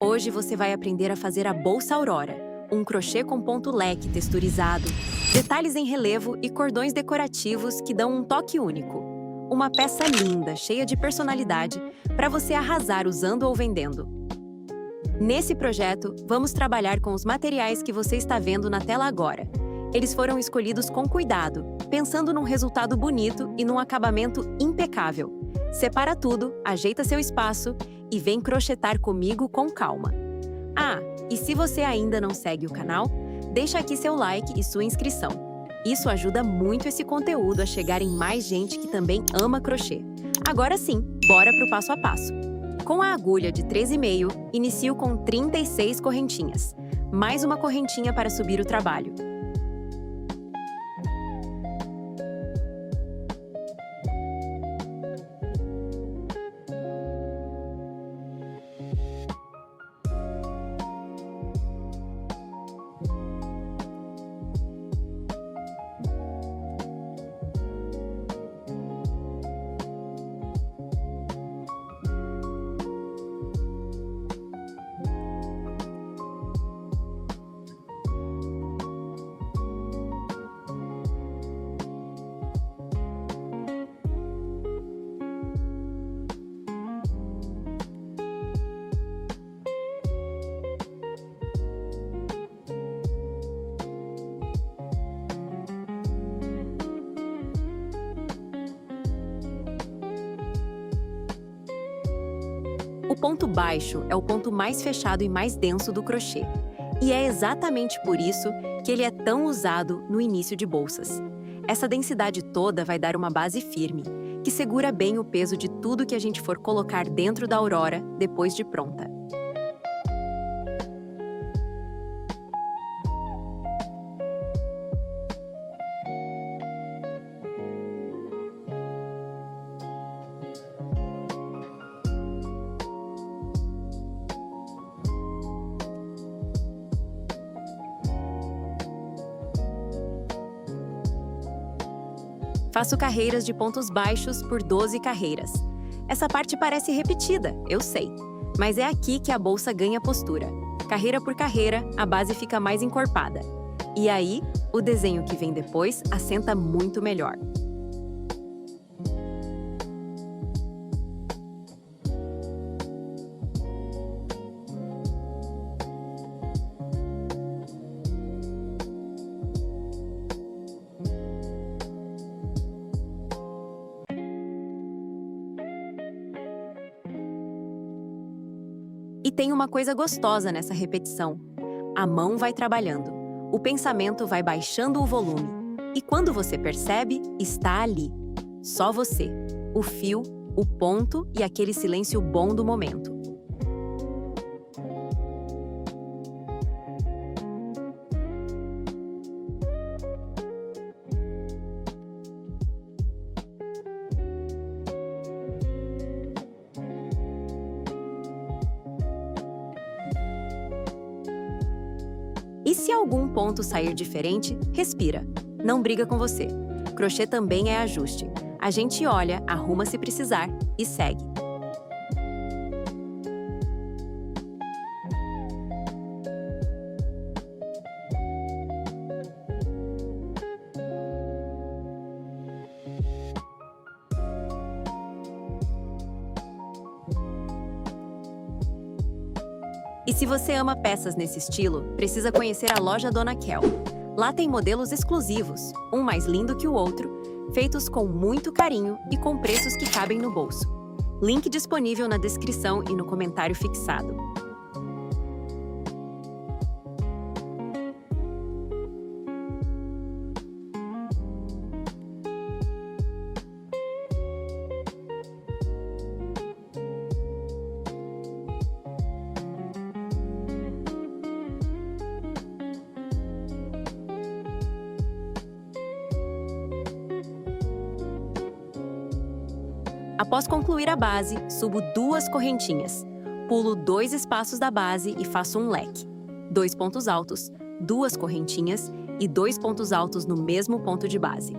Hoje você vai aprender a fazer a bolsa Aurora, um crochê com ponto leque texturizado, detalhes em relevo e cordões decorativos que dão um toque único. Uma peça linda, cheia de personalidade, para você arrasar usando ou vendendo. Nesse projeto, vamos trabalhar com os materiais que você está vendo na tela agora. Eles foram escolhidos com cuidado, pensando num resultado bonito e num acabamento impecável. Separa tudo, ajeita seu espaço e vem crochetar comigo com calma. Ah, e se você ainda não segue o canal, deixa aqui seu like e sua inscrição. Isso ajuda muito esse conteúdo a chegar em mais gente que também ama crochê. Agora sim, bora pro passo a passo. Com a agulha de 13,5, inicio com 36 correntinhas. Mais uma correntinha para subir o trabalho. O ponto baixo é o ponto mais fechado e mais denso do crochê. E é exatamente por isso que ele é tão usado no início de bolsas. Essa densidade toda vai dar uma base firme, que segura bem o peso de tudo que a gente for colocar dentro da Aurora depois de pronta. Faço carreiras de pontos baixos por 12 carreiras. Essa parte parece repetida, eu sei, mas é aqui que a bolsa ganha postura. Carreira por carreira, a base fica mais encorpada. E aí, o desenho que vem depois assenta muito melhor. E tem uma coisa gostosa nessa repetição. A mão vai trabalhando, o pensamento vai baixando o volume. E quando você percebe, está ali. Só você, o fio, o ponto e aquele silêncio bom do momento. E se algum ponto sair diferente, respira. Não briga com você. Crochê também é ajuste. A gente olha, arruma se precisar e segue. E se você ama peças nesse estilo, precisa conhecer a loja Dona Kel. Lá tem modelos exclusivos, um mais lindo que o outro, feitos com muito carinho e com preços que cabem no bolso. Link disponível na descrição e no comentário fixado. Após concluir a base, subo 2 correntinhas. Pulo 2 espaços da base e faço um leque. 2 pontos altos, 2 correntinhas e 2 pontos altos no mesmo ponto de base.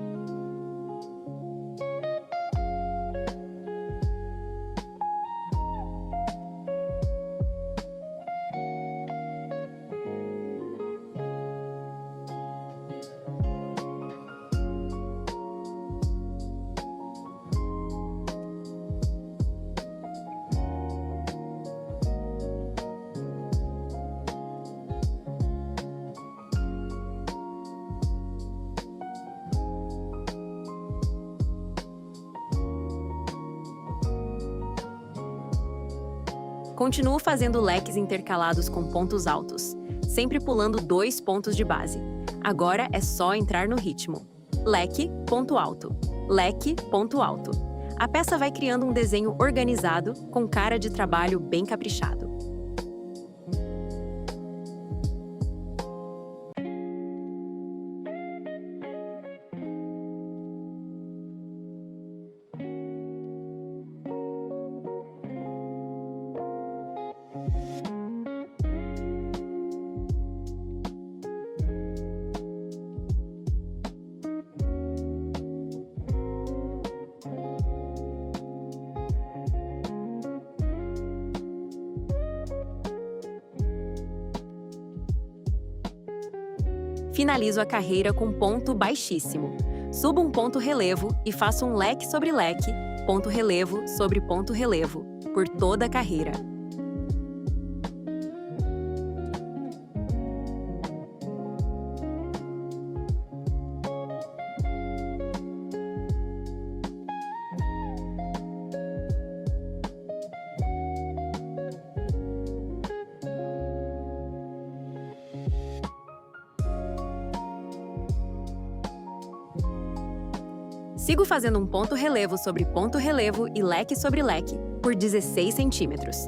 Continuo fazendo leques intercalados com pontos altos, sempre pulando 2 pontos de base. Agora é só entrar no ritmo. Leque, ponto alto. Leque, ponto alto. A peça vai criando um desenho organizado, com cara de trabalho bem caprichado. Finalizo a carreira com ponto baixíssimo. Subo um ponto relevo e faço um leque sobre leque, ponto relevo sobre ponto relevo, por toda a carreira. Sigo fazendo um ponto relevo sobre ponto relevo e leque sobre leque, por 16 centímetros.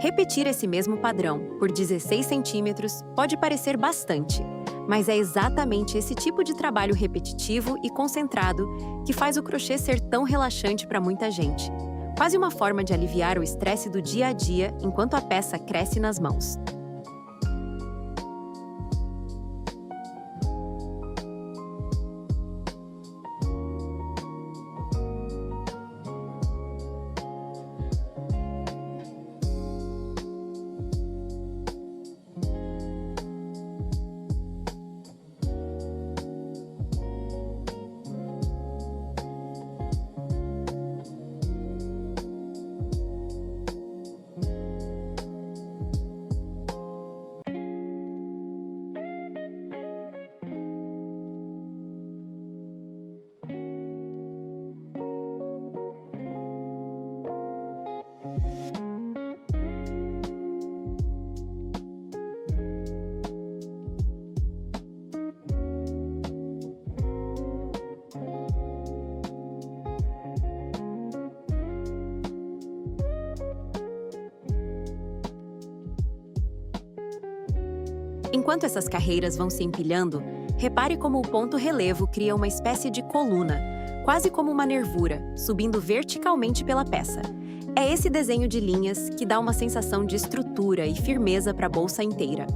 Repetir esse mesmo padrão por 16 centímetros pode parecer bastante, mas é exatamente esse tipo de trabalho repetitivo e concentrado que faz o crochê ser tão relaxante para muita gente. Quase uma forma de aliviar o estresse do dia a dia enquanto a peça cresce nas mãos. Enquanto essas carreiras vão se empilhando, repare como o ponto relevo cria uma espécie de coluna, quase como uma nervura, subindo verticalmente pela peça. É esse desenho de linhas que dá uma sensação de estrutura e firmeza para a bolsa inteira.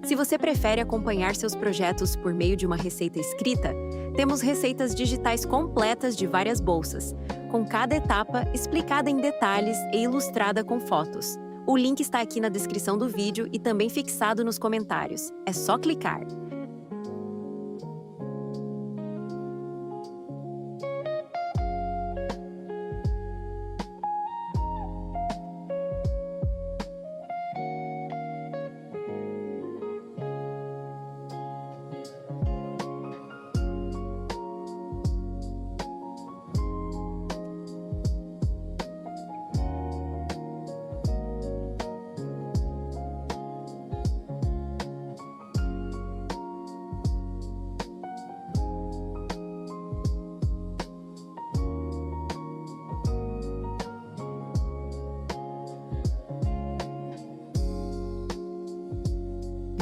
Se você prefere acompanhar seus projetos por meio de uma receita escrita, temos receitas digitais completas de várias bolsas, com cada etapa explicada em detalhes e ilustrada com fotos. O link está aqui na descrição do vídeo e também fixado nos comentários. É só clicar.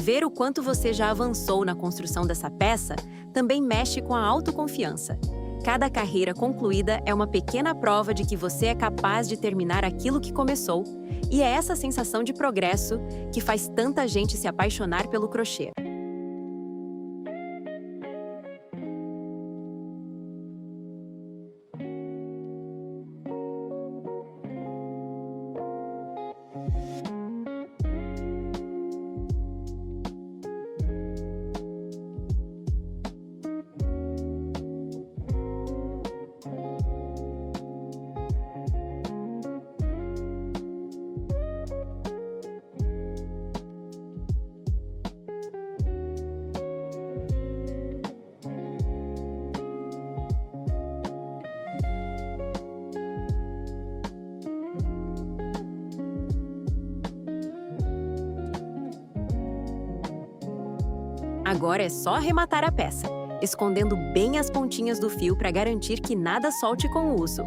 Ver o quanto você já avançou na construção dessa peça também mexe com a autoconfiança. Cada carreira concluída é uma pequena prova de que você é capaz de terminar aquilo que começou, e é essa sensação de progresso que faz tanta gente se apaixonar pelo crochê. Agora é só arrematar a peça, escondendo bem as pontinhas do fio para garantir que nada solte com o uso.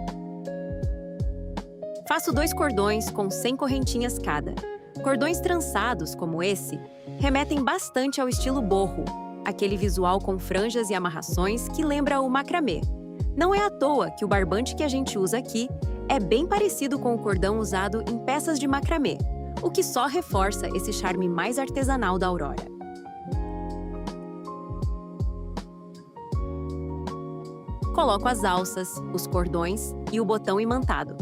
Faço 2 cordões com 100 correntinhas cada. Cordões trançados, como esse, remetem bastante ao estilo boho, aquele visual com franjas e amarrações que lembra o macramê. Não é à toa que o barbante que a gente usa aqui é bem parecido com o cordão usado em peças de macramê, o que só reforça esse charme mais artesanal da Aurora. Coloco as alças, os cordões e o botão imantado.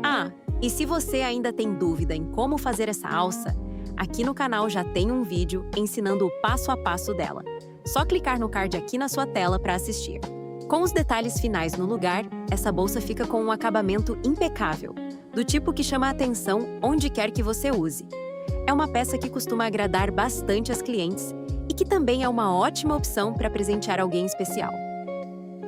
Ah, e se você ainda tem dúvida em como fazer essa alça, aqui no canal já tem um vídeo ensinando o passo a passo dela. Só clicar no card aqui na sua tela para assistir. Com os detalhes finais no lugar, essa bolsa fica com um acabamento impecável, do tipo que chama a atenção onde quer que você use. É uma peça que costuma agradar bastante as clientes e que também é uma ótima opção para presentear alguém especial.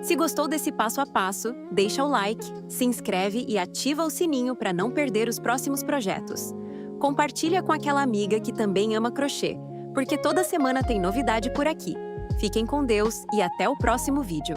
Se gostou desse passo a passo, deixa o like, se inscreve e ativa o sininho para não perder os próximos projetos. Compartilha com aquela amiga que também ama crochê, porque toda semana tem novidade por aqui. Fiquem com Deus e até o próximo vídeo.